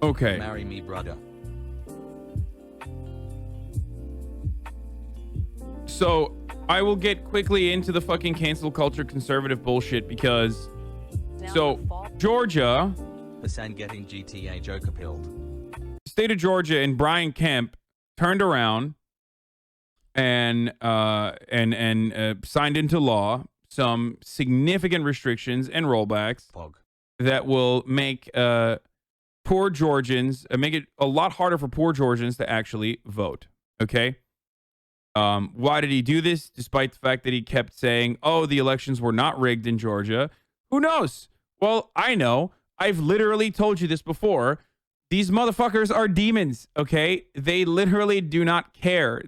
Okay. Marry me, brother. So I will get quickly into the fucking cancel culture conservative bullshit because Georgia, Hassan getting GTA Joker pilled. state of Georgia and Brian Kemp turned around and signed into law some significant restrictions and rollbacks that will make poor Georgians make it a lot harder for poor Georgians to actually vote. Okay. Why did he do this? Despite the fact that he kept saying, oh, the elections were not rigged in Georgia. Who knows? Well, I know. I've literally told you this before. These motherfuckers are demons. Okay. They literally do not care.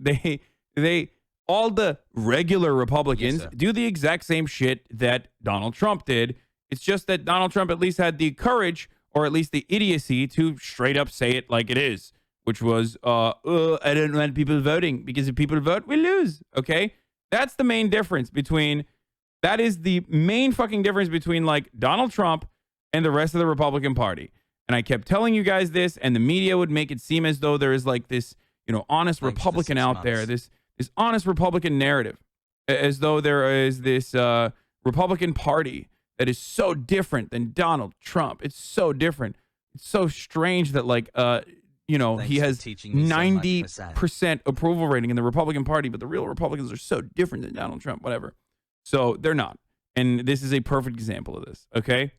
All the regular Republicans do the exact same shit that Donald Trump did. It's just that Donald Trump at least had the courage, or at least the idiocy, to straight up say it like it is, which was, I don't want people voting because if people vote, we lose. Okay. That's the main difference between, that is the main fucking difference between like Donald Trump and the rest of the Republican Party. And I kept telling you guys this, and the media would make it seem as though there is like this, honest Republican out there, this honest Republican narrative, as though there is this Republican Party that is so different than Donald Trump. It's so different. It's so strange that like, he has 90% approval rating in the Republican Party, but the real Republicans are so different than Donald Trump, whatever. So they're not. And this is a perfect example of this. Okay.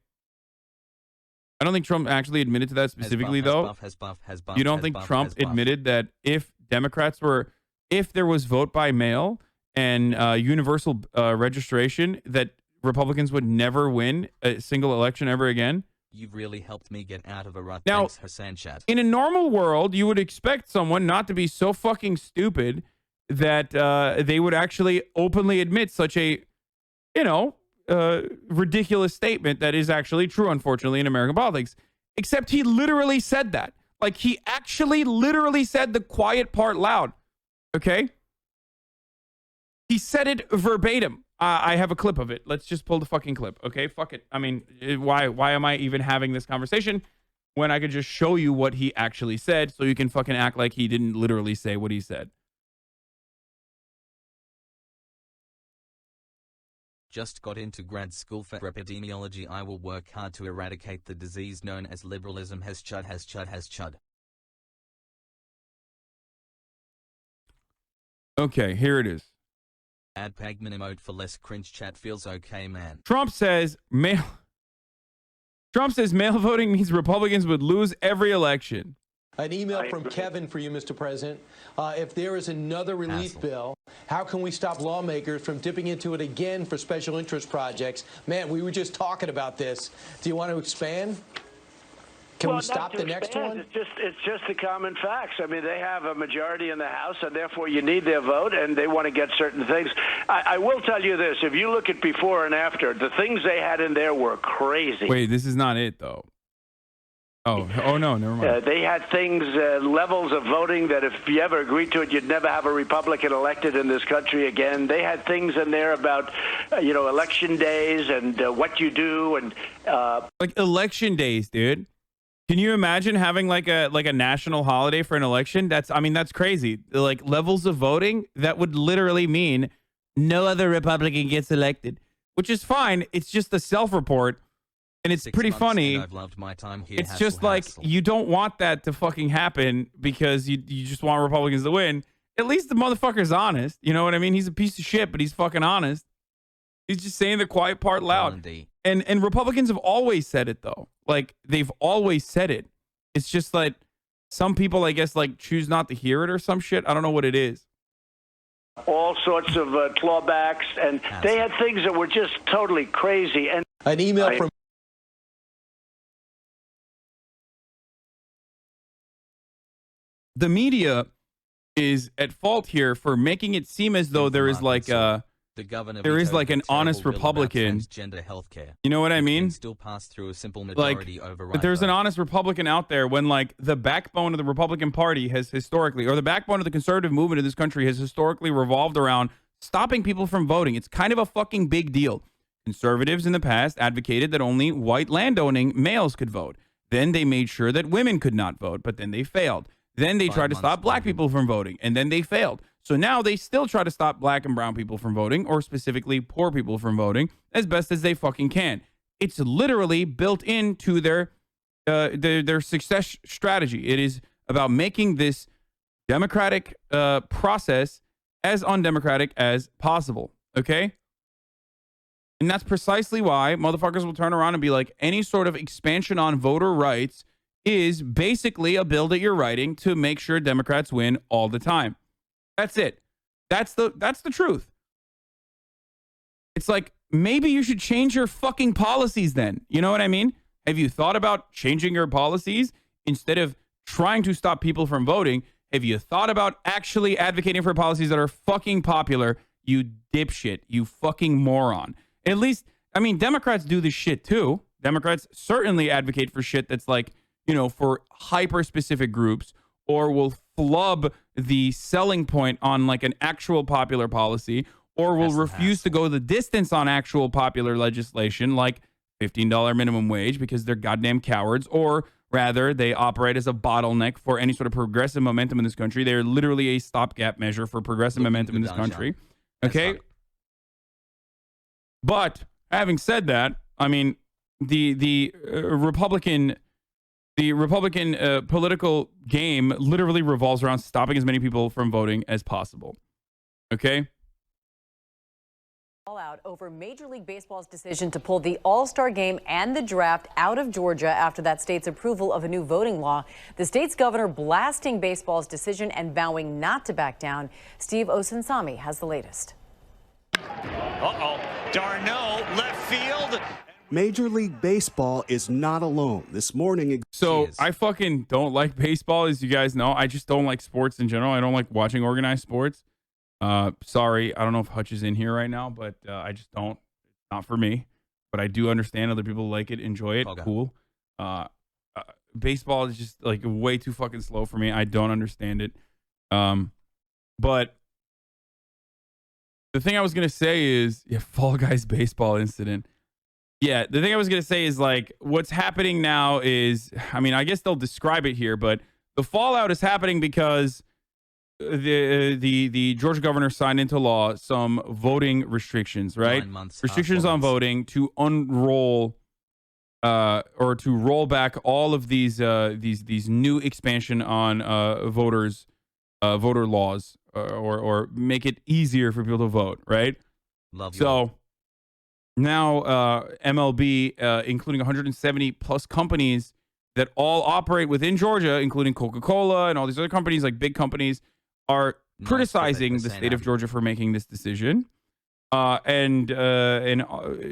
I don't think Trump actually admitted to that specifically, though. You don't think Trump admitted that if there was vote by mail and universal registration, that Republicans would never win a single election ever again? You've really helped me get out of a rut. Now, thanks, Hassan Chad. In a normal world, you would expect someone not to be so fucking stupid that they would actually openly admit such a, ridiculous statement that is actually true, unfortunately, in American politics. Except he literally said that. Like, he actually literally said the quiet part loud. Okay? He said it verbatim. I have a clip of it. Let's just pull the fucking clip. Okay? Fuck it. I mean, why am I even having this conversation when I could just show you what he actually said so you can fucking act like he didn't literally say what he said? Just got into grad school for epidemiology. I will work hard to eradicate the disease known as liberalism. Has chud. Okay, here it is. Add Pegman emote for less cringe. Chat feels okay, man. Trump says mail voting means Republicans would lose every election. An email from Kevin for you, Mr. President. If there is another relief bill, how can we stop lawmakers from dipping into it again for special interest projects? Man, we were just talking about this. Do you want to expand? Can we stop the next one? It's just the common facts. I mean, they have a majority in the House, and therefore you need their vote, and they want to get certain things. I will tell you this. If you look at before and after, the things they had in there were crazy. Wait, this is not it, though. Oh no, never mind. They had things, levels of voting that if you ever agreed to it, you'd never have a Republican elected in this country again. They had things in there about, election days and what you do and like election days, dude. Can you imagine having like a national holiday for an election? That's crazy. Like levels of voting, that would literally mean no other Republican gets elected, which is fine. It's just a self-report. And it's pretty funny. I've loved my time here. It's just like you don't want that to fucking happen because you just want Republicans to win. At least the motherfucker's honest. You know what I mean? He's a piece of shit, but he's fucking honest. He's just saying the quiet part loud. And Republicans have always said it, though. Like, they've always said it. It's just like some people, I guess, like choose not to hear it or some shit. I don't know what it is. All sorts of clawbacks. And they had things that were just totally crazy. And an email from the media is at fault here for making it seem as though there is like there is like an honest Republican. You know what I mean? Still pass through a simple majority but there's an honest Republican out there when like the backbone of the Republican Party has historically, or the backbone of the conservative movement in this country has historically revolved around stopping people from voting. It's kind of a fucking big deal. Conservatives in the past advocated that only white landowning males could vote. Then they made sure that women could not vote, but then they failed. Then they tried to stop black people from voting, and then they failed. So now they still try to stop black and brown people from voting, or specifically poor people from voting, as best as they fucking can. It's literally built into their success strategy. It is about making this democratic process as undemocratic as possible. Okay? And that's precisely why motherfuckers will turn around and be like, any sort of expansion on voter rights is basically a bill that you're writing to make sure Democrats win all the time. That's it. That's the truth. It's like, maybe you should change your fucking policies then. You know what I mean? Have you thought about changing your policies instead of trying to stop people from voting? Have you thought about actually advocating for policies that are fucking popular? You dipshit. You fucking moron. At least, I mean, Democrats do this shit too. Democrats certainly advocate for shit that's like, you know, for hyper-specific groups, or will flub the selling point on like an actual popular policy, or will refuse to go the distance on actual popular legislation like $15 minimum wage because they're goddamn cowards, or rather they operate as a bottleneck for any sort of progressive momentum in this country. They're literally a stopgap measure for progressive momentum in this country. Okay? But having said that, I mean, the Republican political game literally revolves around stopping as many people from voting as possible. Okay? All out over Major League Baseball's decision to pull the All-Star game and the draft out of Georgia after that state's approval of a new voting law. The state's governor blasting baseball's decision and vowing not to back down. Steve Osunsami has the latest. Uh-oh. Darno, left field. Major League Baseball is not alone. This morning... So I fucking don't like baseball, as you guys know. I just don't like sports in general. I don't like watching organized sports. Sorry, I don't know if Hutch is in here right now, but I just don't. It's not for me. But I do understand other people like it, enjoy it. Okay. Cool. Baseball is just like way too fucking slow for me. I don't understand it. But the thing I was gonna say is, Fall Guys baseball incident. Yeah, the thing I was going to say is, like, what's happening now is, I mean, I guess they'll describe it here, but the fallout is happening because the Georgia governor signed into law some voting restrictions, right? Restrictions on voting to unroll or to roll back all of these new expansion on voter laws or make it easier for people to vote, right? So now MLB, including 170 plus companies that all operate within Georgia, including Coca-Cola and all these other companies, like big companies, are criticizing the state of Georgia for making this decision. And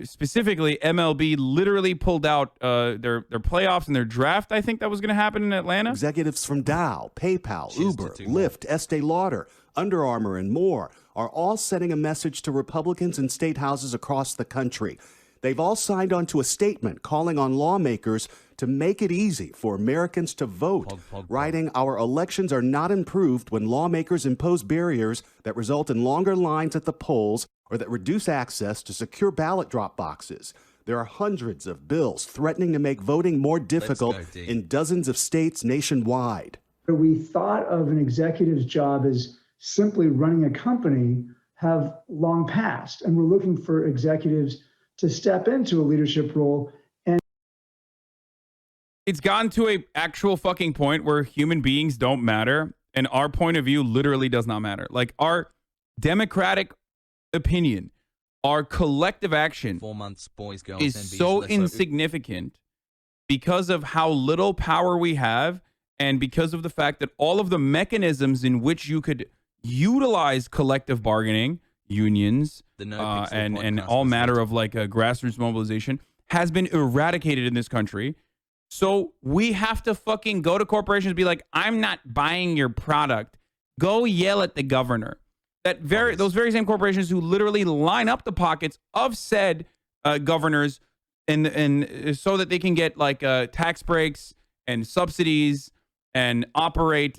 specifically, MLB literally pulled out their playoffs and their draft. I think that was going to happen in Atlanta. Executives from Dow, PayPal, Uber, Lyft, Estee Lauder, Under Armour, and more are all sending a message to Republicans in state houses across the country. They've all signed on to a statement calling on lawmakers to make it easy for Americans to vote, writing, "Our elections are not improved when lawmakers impose barriers that result in longer lines at the polls or that reduce access to secure ballot drop boxes. There are hundreds of bills threatening to make voting more difficult in dozens of states nationwide." We thought of an executive's job as simply running a company have long passed, and we're looking for executives to step into a leadership role. And it's gotten to a actual fucking point where human beings don't matter, and our point of view literally does not matter. Like, our democratic opinion, our collective action 4 months, boys, girls, is so insignificant because of how little power we have, and because of the fact that all of the mechanisms in which you could utilize collective bargaining, unions, and all matter of like a grassroots mobilization has been eradicated in this country. So we have to fucking go to corporations and be like, "I'm not buying your product." Go yell at the governor. Those very same corporations who literally line up the pockets of said governors and so that they can get like tax breaks and subsidies and operate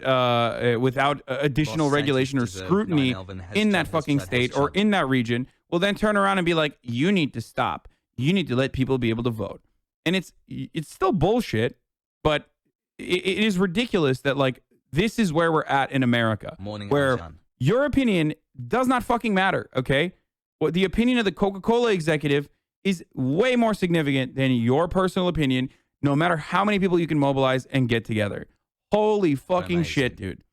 without additional regulation or scrutiny in that fucking state or in that region, will then turn around and be like, "You need to stop. You need to let people be able to vote." And it's still bullshit. But it is ridiculous that like this is where we're at in America, where your opinion does not fucking matter. Okay, what the opinion of the Coca-Cola executive is way more significant than your personal opinion, no matter how many people you can mobilize and get together. Holy fucking shit, dude.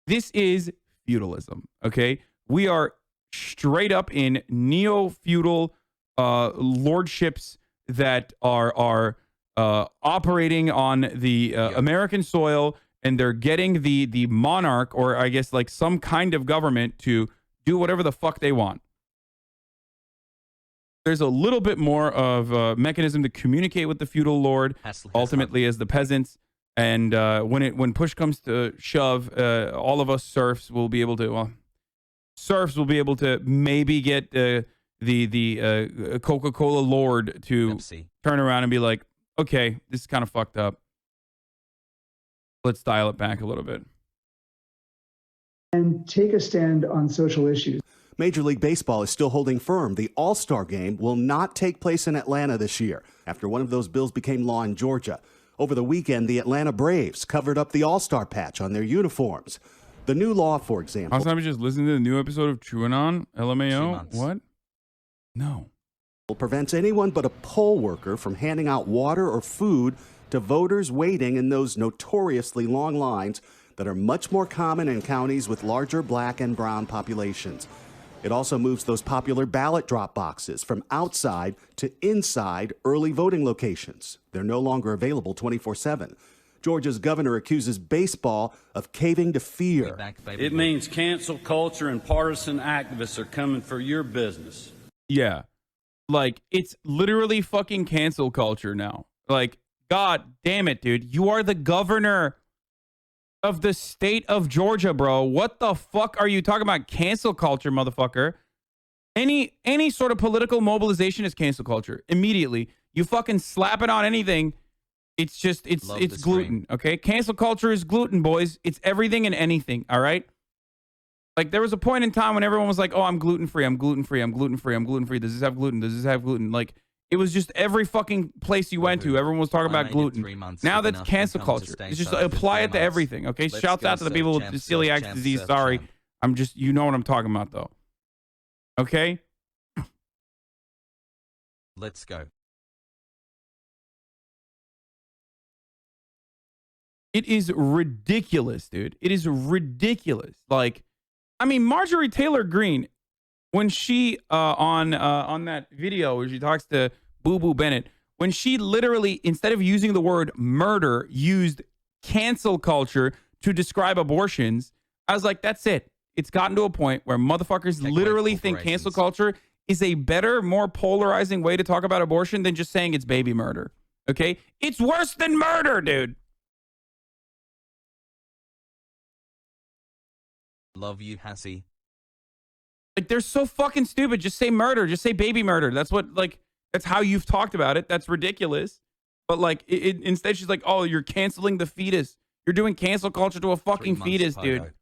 This is feudalism. Okay, we are straight up in neo-feudal lordships that are operating on the American soil, and they're getting the monarch, or I guess like some kind of government, to do whatever the fuck they want. There's a little bit more of a mechanism to communicate with the feudal lord, ultimately as the peasants. And when push comes to shove, all of us serfs will be able to maybe get the Coca-Cola lord to turn around and be like, okay, this is kind of fucked up. Let's dial it back a little bit. And take a stand on social issues. Major League Baseball is still holding firm. The All-Star Game will not take place in Atlanta this year after one of those bills became law in Georgia. Over the weekend, the Atlanta Braves covered up the All-Star patch on their uniforms. The new law, for example... Hasanabi just listened to the new episode of TrueAnon, LMAO? What? No. ...prevents anyone but a poll worker from handing out water or food to voters waiting in those notoriously long lines that are much more common in counties with larger black and brown populations. It also moves those popular ballot drop boxes from outside to inside early voting locations. They're no longer available 24/7. Georgia's governor accuses baseball of caving to fear. It means cancel culture and partisan activists are coming for your business. Yeah. Like, it's literally fucking cancel culture now. Like, God damn it, dude. You are the governor of the state of Georgia, bro. What the fuck are you talking about? Cancel culture, motherfucker. Any sort of political mobilization is cancel culture. Immediately. You fucking slap it on anything. It's just, it's gluten, okay? Cancel culture is gluten, boys. It's everything and anything, all right? Like, there was a point in time when everyone was like, oh, I'm gluten-free, I'm gluten-free, I'm gluten-free, I'm gluten-free. Does this have gluten? Does this have gluten? Like, it was just every fucking place you went to, everyone was talking about gluten. Now that's cancel culture. It's just apply it to everything, okay? Shouts out to the people with celiac disease. Sorry. I'm just, you know what I'm talking about, though. Okay? Let's go. It is ridiculous, dude. It is ridiculous. Like, I mean, Marjorie Taylor Greene, when she on that video where she talks to Boo Boo Bennett, when she literally, instead of using the word murder, used cancel culture to describe abortions, I was like, that's it. It's gotten to a point where motherfuckers literally think cancel culture is a better, more polarizing way to talk about abortion than just saying it's baby murder. Okay? It's worse than murder, dude. Love you, Hassie. Like, they're so fucking stupid. Just say murder. Just say baby murder. That's what, like, that's how you've talked about it. That's ridiculous. But, like, instead she's like, oh, you're canceling the fetus. You're doing cancel culture to a fucking fetus, dude.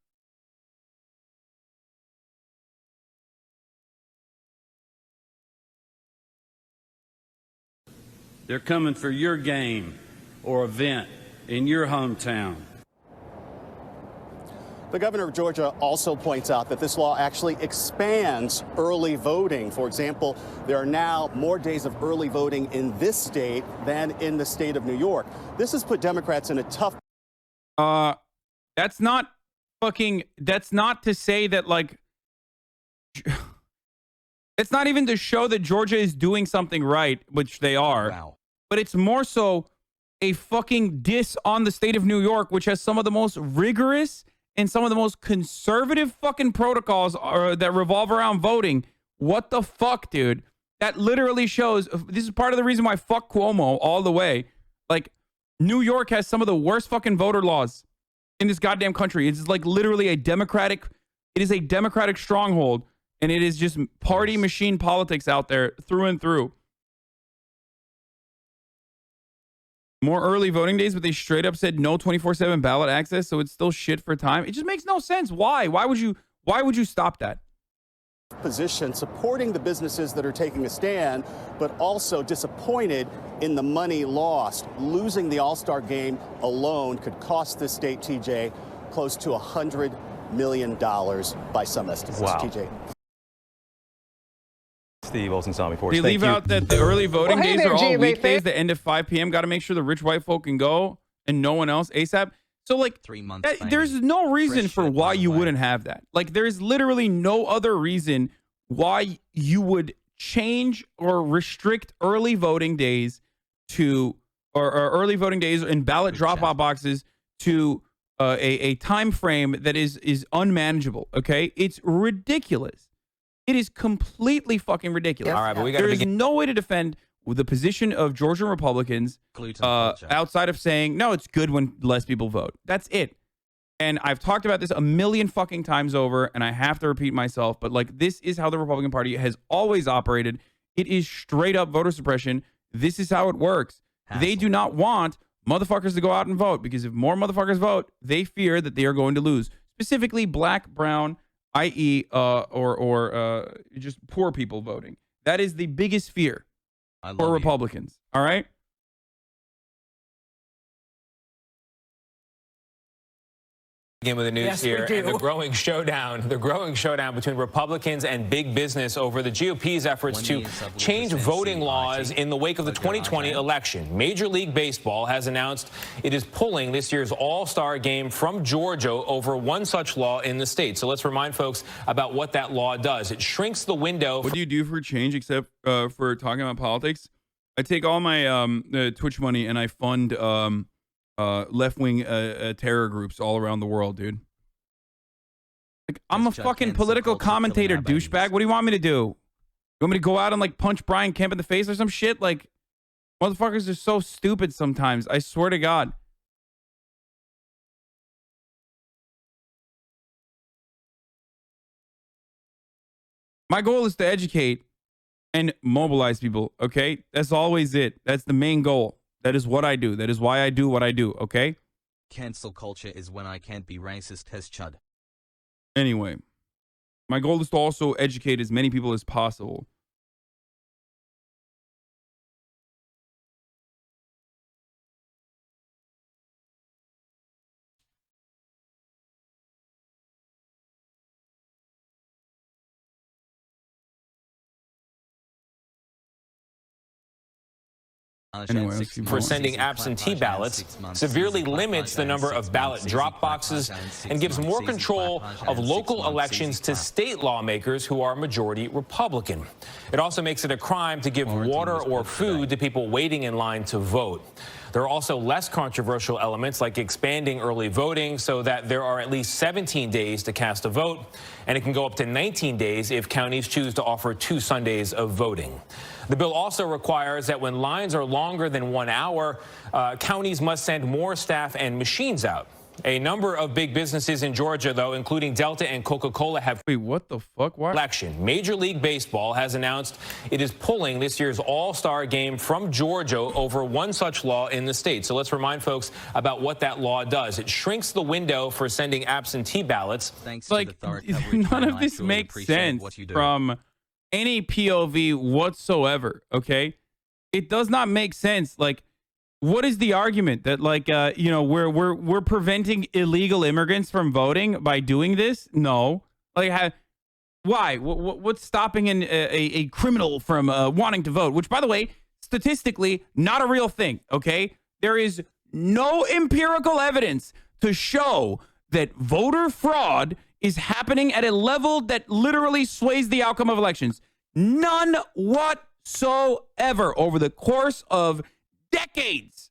They're coming for your game or event in your hometown. The governor of Georgia also points out that this law actually expands early voting. For example, there are now more days of early voting in this state than in the state of New York. This has put Democrats in a tough... That's not to say that, like... It's not even to show that Georgia is doing something right, which they are. Wow. But it's more so a fucking diss on the state of New York, which has some of the most rigorous and some of the most conservative fucking protocols that revolve around voting. What the fuck, dude? That literally shows, this is part of the reason why fuck Cuomo all the way. Like, New York has some of the worst fucking voter laws in this goddamn country. It's like literally it is a democratic stronghold, and it is just party machine politics out there through and through. More early voting days, but they straight up said no 24/7 ballot access, so it's still shit for time. It just makes no sense. Why? Why would you stop that? position, supporting the businesses that are taking a stand, but also disappointed in the money lost. Losing the All-Star game alone could cost this state, TJ, close to $100 million by some estimates. Wow. TJ. Steve Olsen-Sami for us. They leave out that the early voting days are all GMA weekdays. The end of 5 p.m. Got to make sure the rich white folk can go and no one else ASAP. So, like, 3 months. there's no reason Fresh for shit, why by the you way. wouldn't have that. Like, there's literally no other reason why you would change or restrict early voting days to, or early voting days in ballot drop-off boxes to a time frame that is unmanageable. Okay, it's ridiculous. It is completely fucking ridiculous. All right, but we got to There is begin. no way to defend the position of Georgian Republicans outside of saying, no, it's good when less people vote. That's it. And I've talked about this a million fucking times over, and I have to repeat myself, but like, this is how the Republican Party has always operated. It is straight up voter suppression. This is how it works. They do not want motherfuckers to go out and vote, because if more motherfuckers vote, they fear that they are going to lose. Specifically, black, brown, i.e., or just poor people voting. That is the biggest fear for Republicans. All right. Begin with the news here and the growing showdown between Republicans and big business over the GOP's efforts to change voting laws in the wake of the 2020 election. Major League Baseball has announced it is pulling this year's All-Star game from Georgia over one such law in the state. So let's remind folks about what that law does. It shrinks the window. What do you do for change except for talking about politics? I take all my Twitch money and I fund left-wing terror groups all around the world, dude. Like, I'm a fucking political commentator, douchebag. What do you want me to do? You want me to go out and like punch Brian Kemp in the face or some shit? Like, motherfuckers are so stupid sometimes. I swear to God. My goal is to educate and mobilize people, okay? That's always it. That's the main goal. That is what I do. That is why I do what I do, okay? Cancel culture is when I can't be racist, has Chud. Anyway, my goal is to also educate as many people as possible. Anyway, For sending absentee ballots, severely limits the number of ballot drop boxes, and gives more control of local elections to state lawmakers who are majority Republican. It also makes it a crime to give water or food to people waiting in line to vote. There are also less controversial elements like expanding early voting so that there are at least 17 days to cast a vote, and it can go up to 19 days if counties choose to offer 2 Sundays of voting. The bill also requires that when lines are longer than 1 hour, counties must send more staff and machines out. A number of big businesses in Georgia, though, including Delta and Coca-Cola, have... Wait, what the fuck? Why? Election. Major League Baseball has announced it is pulling this year's All-Star game from Georgia over one such law in the state. So let's remind folks about what that law does. It shrinks the window for sending absentee ballots. Thanks Like, none of this makes sense from any POV whatsoever, okay? It does not make sense. Like, what is the argument that, like, you know, we're preventing illegal immigrants from voting by doing this? No. Like, why? What's stopping a criminal from wanting to vote? Which, by the way, statistically, not a real thing, okay? There is no empirical evidence to show that voter fraud is happening at a level that literally sways the outcome of elections. None whatsoever. Over the course of decades,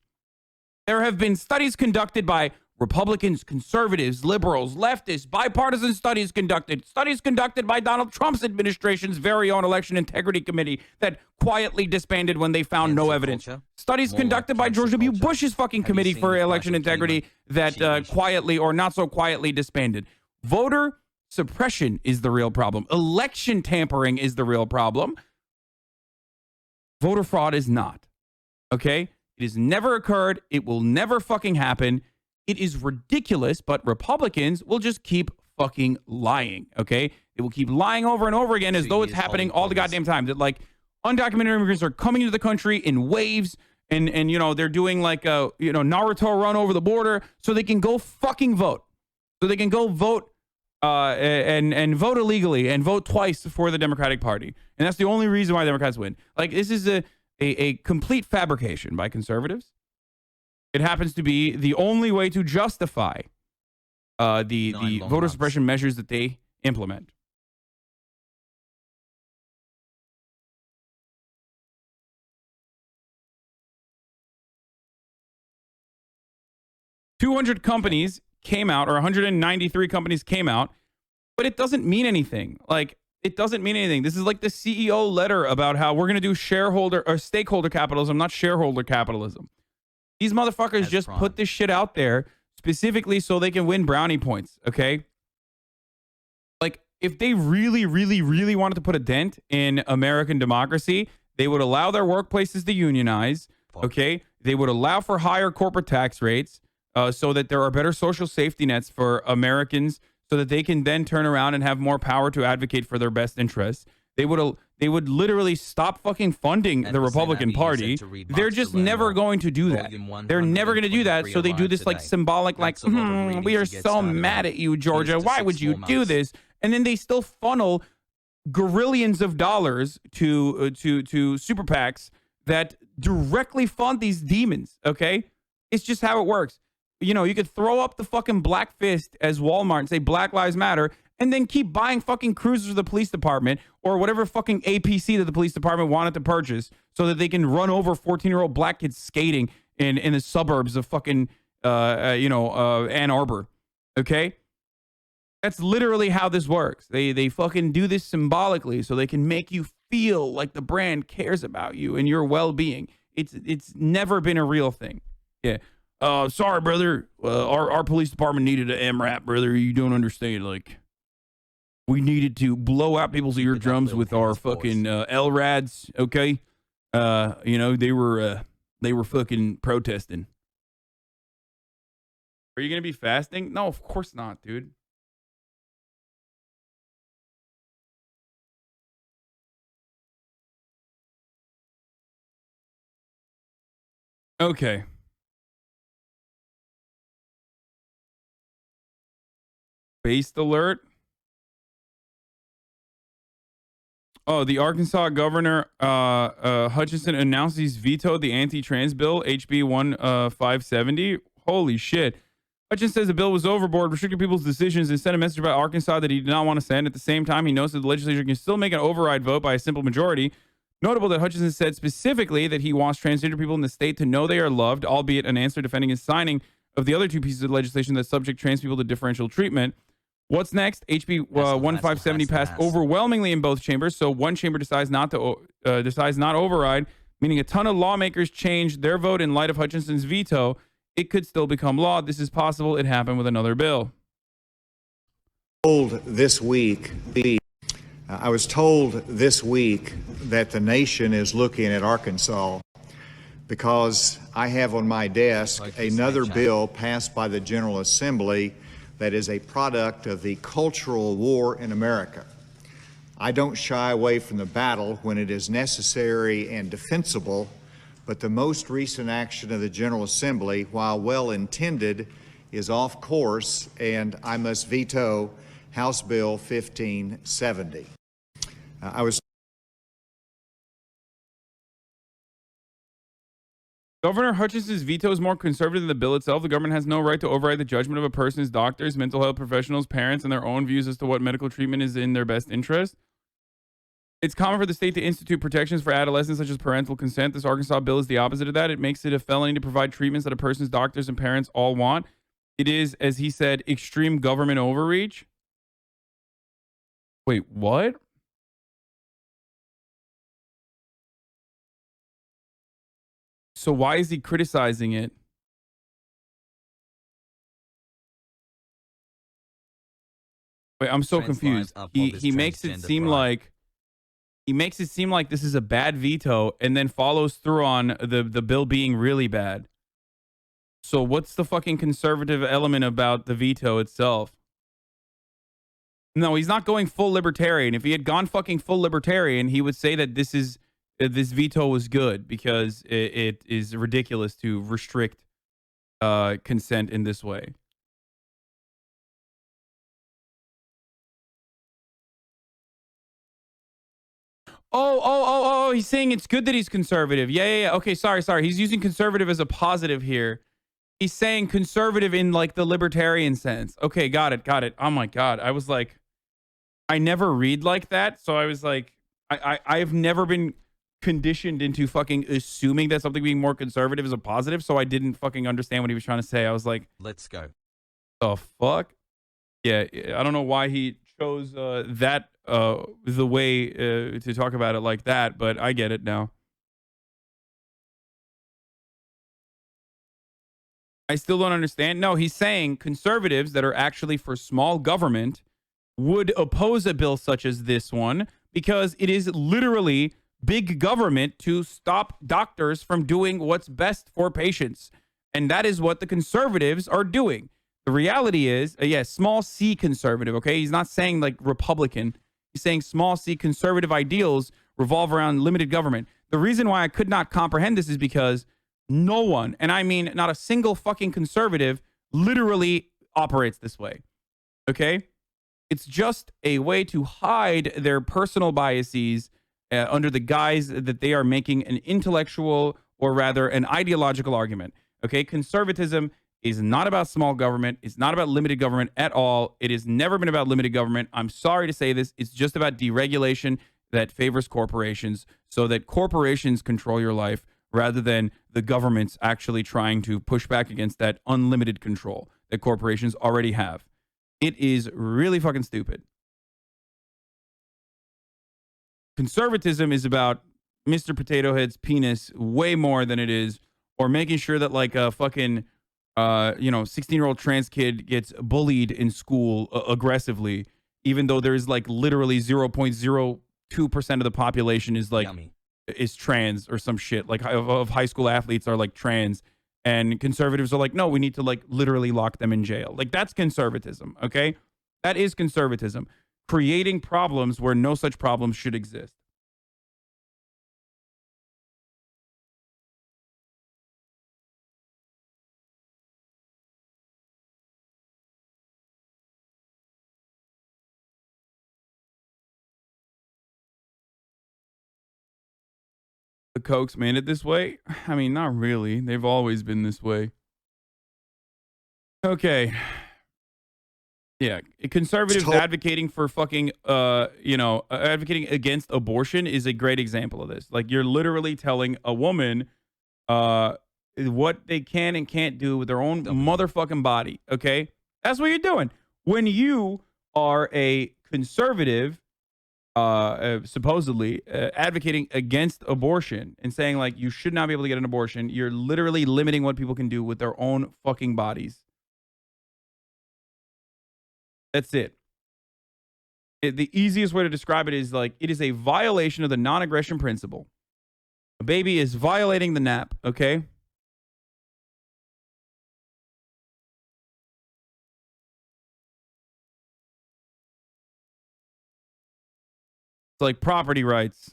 there have been studies conducted by Republicans, conservatives, liberals, leftists, bipartisan studies conducted by Donald Trump's administration's very own election integrity committee that quietly disbanded when they found no evidence. Studies conducted by George W. Bush's fucking committee for election integrity that quietly or not so quietly disbanded. Voter suppression is the real problem. Election tampering is the real problem. Voter fraud is not. Okay? It has never occurred. It will never fucking happen. It is ridiculous, but Republicans will just keep fucking lying, okay? They will keep lying over and over again as though it's happening all the goddamn time. That, like, undocumented immigrants are coming into the country in waves, and you know, they're doing like a, you know, Naruto run over the border so they can go fucking vote. So they can go vote and vote illegally and vote twice for the Democratic Party. And that's the only reason why Democrats win. Like, this is a complete fabrication by conservatives. It happens to be the only way to justify the voter suppression measures that they implement. $200 companies came out, or 193 companies came out, but it doesn't mean anything. Like, it doesn't mean anything. This is like the CEO letter about how we're going to do shareholder or stakeholder capitalism, not shareholder capitalism. These motherfuckers just put this shit out there specifically so they can win brownie points, okay? Like, if they really, really, really wanted to put a dent in American democracy, they would allow their workplaces to unionize, okay? They would allow for higher corporate tax rates, so that there are better social safety nets for Americans, so that they can then turn around and have more power to advocate for their best interests. They would literally stop fucking funding the Republican Party. They're just never going to do that. They're never going to do that. So they do this like symbolic, like, we are so mad at you, Georgia. Why would you do this? And then they still funnel guerrillions of dollars to super PACs that directly fund these demons. Okay, it's just how it works. You know, you could throw up the fucking black fist as Walmart and say Black Lives Matter, and then keep buying fucking cruisers of the police department or whatever fucking APC that the police department wanted to purchase so that they can run over 14-year-old black kids skating in the suburbs of fucking, Ann Arbor. Okay? That's literally how this works. They fucking do this symbolically so they can make you feel like the brand cares about you and your well-being. It's never been a real thing. Yeah. Sorry, brother. Our police department needed an MRAP, brother. You don't understand. Like, we needed to blow out people's eardrums with our fucking LRADs. Okay, they were fucking protesting. Are you gonna be fasting? No, of course not, dude. Okay. Based alert. Oh, the Arkansas governor, Hutchinson, announced he's vetoed the anti-trans bill, HB 1570. Holy shit. Hutchinson says the bill was overboard, restricting people's decisions, and sent a message about Arkansas that he did not want to send. At the same time, he notes that the legislature can still make an override vote by a simple majority. Notable that Hutchinson said specifically that he wants transgender people in the state to know they are loved, albeit an answer defending his signing of the other two pieces of legislation that subject trans people to differential treatment. What's next? HB 1570 passed overwhelmingly in both chambers, so one chamber decides not override, meaning a ton of lawmakers changed their vote in light of Hutchinson's veto. It could still become law. This is possible. It happened with another bill. I was told this week that the nation is looking at Arkansas because I have on my desk another bill passed by the General Assembly that is a product of the cultural war in America. I don't shy away from the battle when it is necessary and defensible, but the most recent action of the General Assembly, while well-intended, is off course, and I must veto House Bill 1570. Governor Hutchinson's veto is more conservative than the bill itself. The government has no right to override the judgment of a person's doctors, mental health professionals, parents, and their own views as to what medical treatment is in their best interest. It's common for the state to institute protections for adolescents, such as parental consent. This Arkansas bill is the opposite of that. It makes it a felony to provide treatments that a person's doctors and parents all want. It is, as he said, extreme government overreach. Wait, what? So why is he criticizing it? Wait, I'm so confused. He makes it seem like this is a bad veto and then follows through on the bill being really bad. So what's the fucking conservative element about the veto itself? No, he's not going full libertarian. If he had gone fucking full libertarian, he would say that this veto was good because it is ridiculous to restrict consent in this way. Oh, he's saying it's good that he's conservative. Yeah. Okay, sorry. He's using conservative as a positive here. He's saying conservative in like the libertarian sense. Okay, got it. Oh my God. I was like, I never read like that. So I was like, I've never been conditioned into fucking assuming that something being more conservative is a positive. So I didn't fucking understand what he was trying to say. I was like, let's go. The fuck? Yeah, I don't know why he chose that the way to talk about it like that, but I get it now. I still don't understand. No, he's saying conservatives that are actually for small government would oppose a bill such as this one because it is literally big government to stop doctors from doing what's best for patients. And that is what the conservatives are doing. The reality is, small c conservative, okay? He's not saying like Republican. He's saying small c conservative ideals revolve around limited government. The reason why I could not comprehend this is because no one, and I mean not a single fucking conservative, literally operates this way, okay? It's just a way to hide their personal biases under the guise that they are making an intellectual or rather an ideological argument, okay? Conservatism is not about small government. It's not about limited government at all. It has never been about limited government. I'm sorry to say this. It's just about deregulation that favors corporations so that corporations control your life rather than the government's actually trying to push back against that unlimited control that corporations already have. It is really fucking stupid. Conservatism is about Mr. Potato Head's penis way more than it is, or making sure that like a fucking 16-year-old trans kid gets bullied in school aggressively, even though there's like literally 0.02% of the population is like is trans or some shit. Like of high school athletes are like trans, and conservatives are like, no, we need to like literally lock them in jail. Like that's conservatism, okay? That is conservatism. Creating problems where no such problems should exist. The Cokes made it this way? I mean, not really. They've always been this way. Okay. Yeah, conservatives advocating for fucking, advocating against abortion is a great example of this. Like, you're literally telling a woman what they can and can't do with their own motherfucking body, okay? That's what you're doing. When you are a conservative, supposedly advocating against abortion and saying, like, you should not be able to get an abortion, you're literally limiting what people can do with their own fucking bodies. That's it. The easiest way to describe it is like it is a violation of the non-aggression principle. A baby is violating the nap, okay? It's like property rights.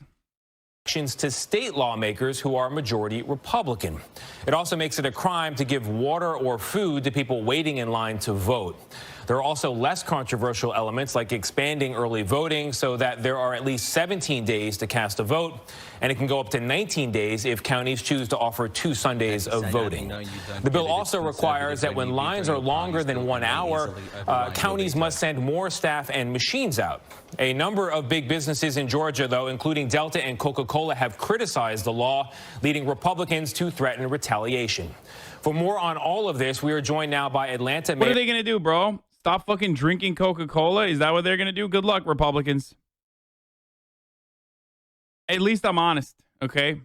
To state lawmakers who are majority Republican. It also makes it a crime to give water or food to people waiting in line to vote. There are also less controversial elements like expanding early voting so that there are at least 17 days to cast a vote, and it can go up to 19 days if counties choose to offer 2 Sundays of voting. The bill also requires that when lines are longer than 1 hour, counties must send more staff and machines out. A number of big businesses in Georgia, though, including Delta and Coca-Cola, have criticized the law, leading Republicans to threaten retaliation. For more on all of this, we are joined now by Atlanta Mayor. What are they going to do, bro? Stop fucking drinking Coca-Cola? Is that what they're going to do? Good luck, Republicans. At least I'm honest, okay?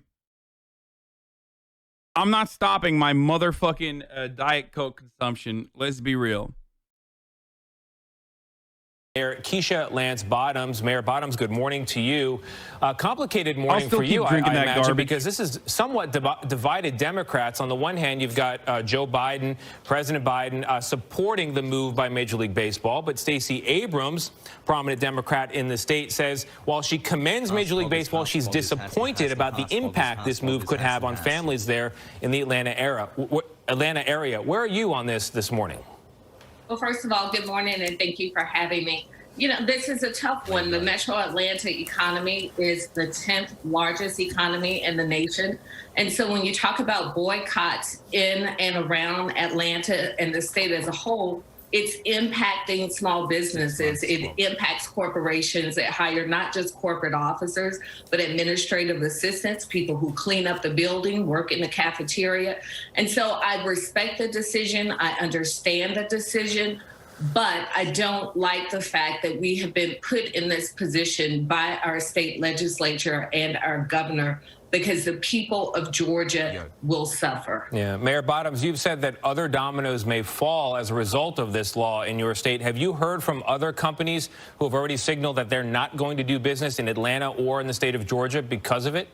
I'm not stopping my motherfucking Diet Coke consumption. Let's be real. Mayor Keisha Lance Bottoms. Mayor Bottoms, good morning to you. Complicated morning for you, I imagine, because this is somewhat divided Democrats. On the one hand, you've got Joe Biden, President Biden, supporting the move by Major League Baseball. But Stacey Abrams, prominent Democrat in the state, says while she commends Major League Baseball, she's disappointed about the impact this move could have on families there in the Atlanta area. Where are you on this morning? Well, first of all, good morning, and thank you for having me. You know, this is a tough one. The metro Atlanta economy is the 10th largest economy in the nation. And so when you talk about boycotts in and around Atlanta and the state as a whole, it's impacting small businesses. It impacts corporations that hire not just corporate officers, but administrative assistants, people who clean up the building, work in the cafeteria. And so I respect the decision. I understand the decision, but I don't like the fact that we have been put in this position by our state legislature and our governor, because the people of Georgia will suffer. Yeah, Mayor Bottoms, you've said that other dominoes may fall as a result of this law in your state. Have you heard from other companies who have already signaled that they're not going to do business in Atlanta or in the state of Georgia because of it?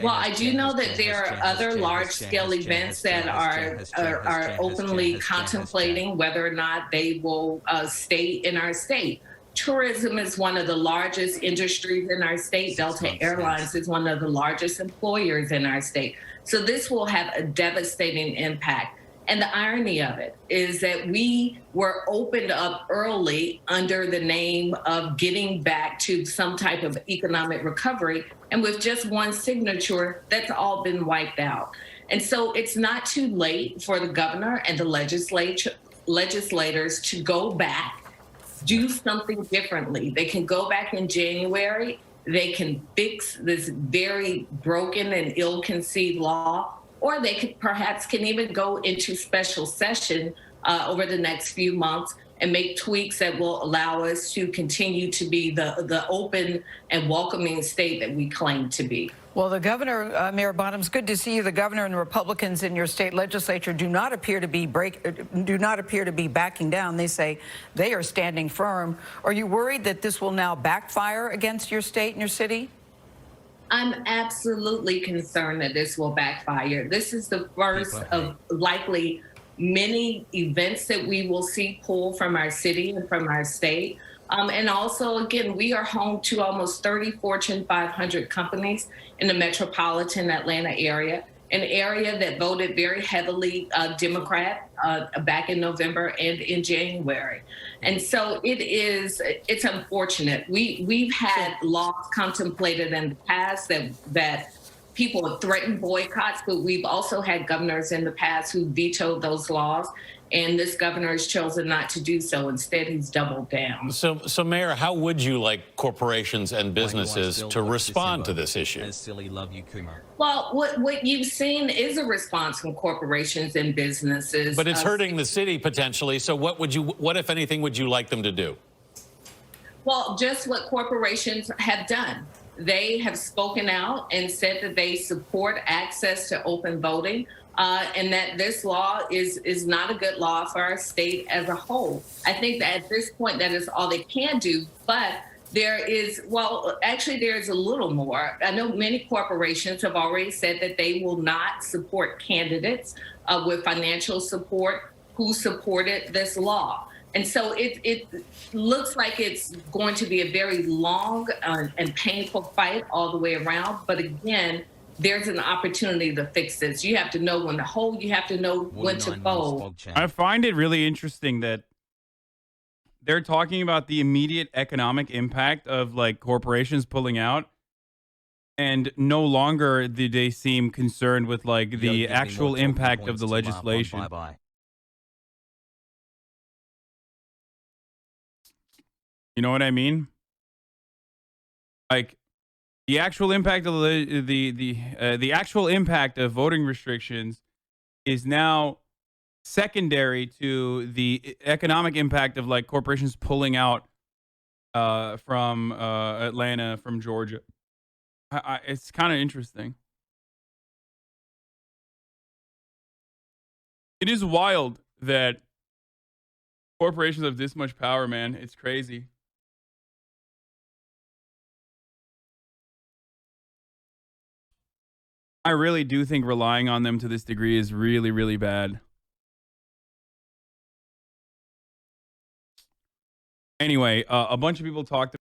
Well, I do know that there are other large-scale events that are openly contemplating whether or not they will stay in our state. Tourism is one of the largest industries in our state. Delta Airlines is one of the largest employers in our state. So this will have a devastating impact. And the irony of it is that we were opened up early under the name of getting back to some type of economic recovery. And with just one signature, that's all been wiped out. And so it's not too late for the governor and the legislators to go back, do something differently. They can go back in January. They can fix this very broken and ill-conceived law, or they could perhaps can even go into special session over the next few months and make tweaks that will allow us to continue to be the open and welcoming state that we claim to be. Well, the governor, Mayor Bottoms, good to see you. The governor and the Republicans in your state legislature do not appear to be backing down. They say they are standing firm. Are you worried that this will now backfire against your state and your city? I'm absolutely concerned that this will backfire. This is the first of likely many events that we will see pull from our city and from our state. And also, again, we are home to almost 30 Fortune 500 companies in the metropolitan Atlanta area, an area that voted very heavily Democrat back in November and in January. And so it's unfortunate. We've had laws contemplated in the past that people have threatened boycotts, but we've also had governors in the past who vetoed those laws. And this governor has chosen not to do so. Instead, he's doubled down. So Mayor, how would you like corporations and businesses to respond to this issue? Well, what you've seen is a response from corporations and businesses. But it's hurting the city potentially. So what, if anything, would you like them to do? Well, just what corporations have done. They have spoken out and said that they support access to open voting. And that this law is not a good law for our state as a whole. I think that at this point, that is all they can do. But there is a little more. I know many corporations have already said that they will not support candidates with financial support who supported this law. And so it looks like it's going to be a very long and painful fight all the way around. But again, there's an opportunity to fix this. You have to know when to hold. You have to know when to fold. I find it really interesting that they're talking about the immediate economic impact of like corporations pulling out, and no longer do they seem concerned with like the actual impact of the legislation. You know what I mean? Like, the actual impact of the actual impact of voting restrictions is now secondary to the economic impact of like corporations pulling out from Atlanta, from Georgia. It's kind of interesting. It is wild that corporations have this much power, man. It's crazy. I really do think relying on them to this degree is really, really bad. Anyway, a bunch of people talked